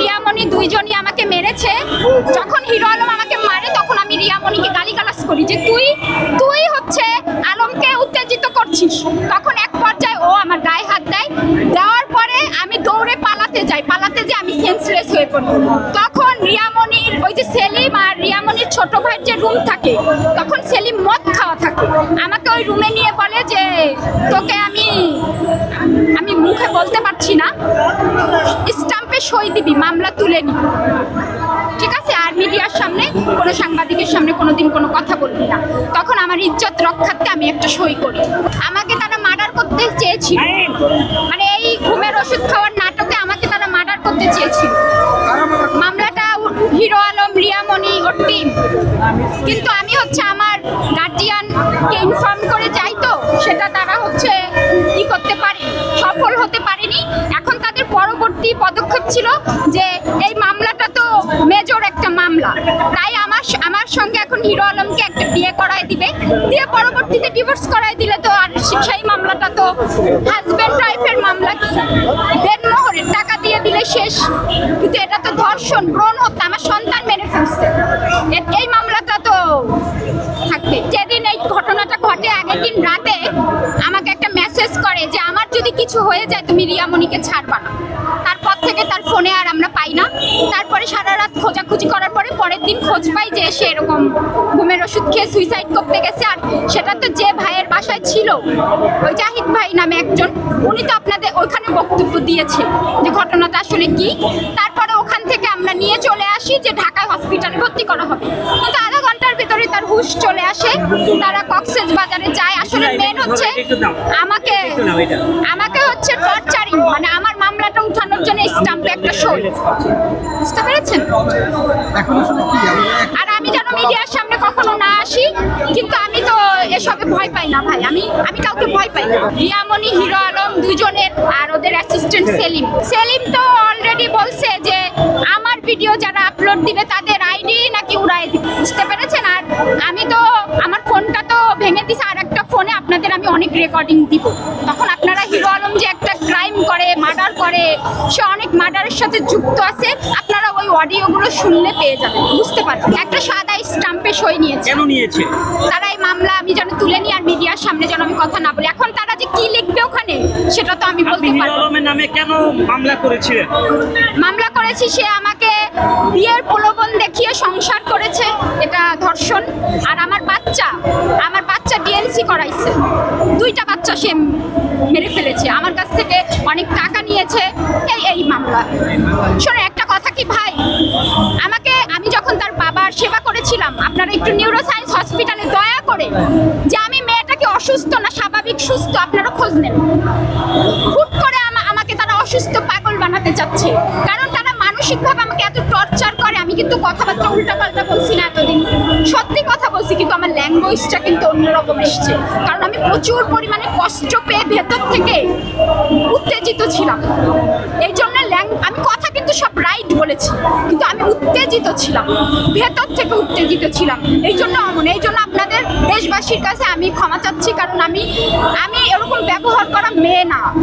রিয়ামণি দুইজনই আমাকে মেরেছে। যখন হিরো আলম আমাকে মারে তখন আমি রিয়ামণিকে গালিগালাজ করি যে তুই হচ্ছে আলমকে উত্তেজিত করছিস। তখন এক পর্যায়ে ও আমার গায়ে হাত দেওয়ার পরে আমি দৌড়ে পালাতে যাই আমি সেন্সলেস হয়ে পড়ি। তখন রিয়ামণির ওই যে সেলিম আর রিয়ামণির ছোট ভাইয়ের যে রুম থাকে, তখন সেলিম মদ খাওয়া থাকে, আমাকে ওই রুমে নিয়ে বলে যে তোকে আমি মুখে বলতে পারছি না, স্টাম্পে সই দিবি, মামলা তুলে নি, ঠিক আছে, আর মিডিয়ার সামনে কোনো সাংবাদিকের সামনে কোনোদিন কোনো কথা বলবি না। তখন আমার ইজ্জত রক্ষার্থে আমি একটা সই করি। আমাকে তারা মার্ডার করতে চেয়েছিল, মানে এই ঘুমের ওষুধ খাওয়ার নাটকে আমাকে তারা মার্ডার করতে চেয়েছিল। মামলাটা হিরো আলম, রিয়ামণি ওর টিম, কিন্তু আমি হচ্ছে আমার গার্জিয়ানকে ইনফর্ম করে যাই, তো সেটা তারা হচ্ছে কি করতে পারে, সফল হতে পারেনি। এখন তাদের পরবর্তী পদক্ষেপ ছিল যে এই মামলাটা তো মেজর একটা মামলা, তাই আমার সঙ্গে এখন হিরো আলমকে একটা বিয়ে করায় দিবে, দিয়ে পরবর্তীতে ডিভোর্স করায় দিলে তো আর সেই মামলাটা তো হাজব্যান্ড ওয়াইফের মামলা, দেনমোহরের টাকা দিয়ে দিলে শেষ। কিন্তু এটা তো ধর্ষণ, ব্রণ হত্যা, আমার সন্তান মেরে ফেলছে, এই মামলাটা তো থাকবে। যেদিন এই ঘটনাটা ঘটে আগের দিন রাতে আমাকে একটা মেসেজ করে যে আমার যদি কিছু হয়ে যায় তুমি রিয়ামণিকে ছাড়বা না। তারপর থেকে তার ফোনে আর আমরা পাই না। তারপরে সারা রাত খোঁজাখুঁজি করার পরে পরের দিন খোঁজ পাই যে সে এরকম ঘুমের ওষুধ খেয়ে সুইসাইড করতে গেছে। আর সেটা তো যে ভাইয়ের বাসায় ছিল, ওই জাহিদ ভাই নামে একজন, উনি তো আপনাদের ওইখানে বক্তব্য দিয়েছে যে ঘটনাটা আসলে কি। তারপরে ওখান থেকে আমরা নিয়ে চলে আসি যে ঢাকায় হসপিটালে ভর্তি করা হবে, কিন্তু আধা ঘন্টার ভিতরে তার হুশ চলে আসে। তারা কক্সেস বাজারে যায়। আসলে মেন হচ্ছে আমাকে হচ্ছে টর্চারিং, মানে আমার মামলাটা উঠানোর জন্য স্টাম্পে একটা সই, বুঝতে পেরেছেন? আর আমি যেন মিডিয়ার সামনে কখনো না আসি, কিন্তু আমি তো এসবে ভয় পাই না ভাই, আমি কাউকে ভয় পাই না। রিয়ামণি, হিরো আলম দুজনের, আর ওদের অ্যাসিস্ট্যান্ট সেলিম তো অলরেডি বলছে যে আমার ভিডিও যারা আপলোড দিবে তাদের আইডি নাকি উড়াই দিবে, বুঝতে পেরেছেন? আর আমি তো আমার ফোনটা তো ভেঙে দিছে, আর একটা ফোনে আপনাদের আমি অনেক রেকর্ডিং দিব। তখন আপনারা হিরো আলম যে একটা ক্রাইম করে, মার্ডার করে, সে অনেক মার্ডারের সাথে যুক্ত আছে, আপনারা ওই অডিওগুলো শুনলে পেয়ে যাবেন, বুঝতে পারবেন। একটা সাদা স্টাম্পে সই নিয়েছে তারা, এই মামলা আমি যেন তুলে নিই আর মিডিয়ার সামনে যেন আমি কথা না বলি। এখন তারা যে কি লিখবে ওখানে সেটা তো আমি বলতে পারবো না। নামে কেন মামলা করেছিলেন? মামলা করেছি, সে আমাকে বিয়ের প্রলোভন দেখিয়ে সংসার করেছে, এটা ধর্ষণ। আর আমার বাচ্চা ডিএনসি করাইছে, 2টা বাচ্চা সে মেরে ফেলেছে, আমার কাছ থেকে অনেক টাকা নিয়েছে, এই মামলা। শোনো একটা কথা কি ভাই, আমি যখন তার বাবার সেবা করেছিলাম, আপনারা একটু নিউরোসায়েন্স হসপিটালে দয়া করে যে আমি মেয়েটাকে অসুস্থ না স্বাভাবিক সুস্থ আপনারা খোঁজ নেন। হুট করে আমাকে তারা অসুস্থ পাগল বানাতে চাচ্ছে, কারণ তারা মানসিকভাবে আমাকে এত টর্চার করে। আমি কিন্তু কথাবার্তা উল্টাপাল্টা বলছি না, এতদিন সত্যি কথা বলছি, কিন্তু আমার ল্যাঙ্গুয়েজটা কিন্তু অন্যরকম এসছে, কারণ আমি প্রচুর পরিমাণে কষ্ট পেয়ে ভেতর থেকে উত্তেজিত ছিলাম। এই জন্য আমি কথা কিন্তু সব রাইট বলেছি, কিন্তু আমি উত্তেজিত ছিলাম, ভেতর থেকে উত্তেজিত ছিলাম। এই জন্য আপনাদের দেশবাসীর কাছে আমি ক্ষমা চাচ্ছি, কারণ আমি এরকম ব্যবহার করা মেয়ে না।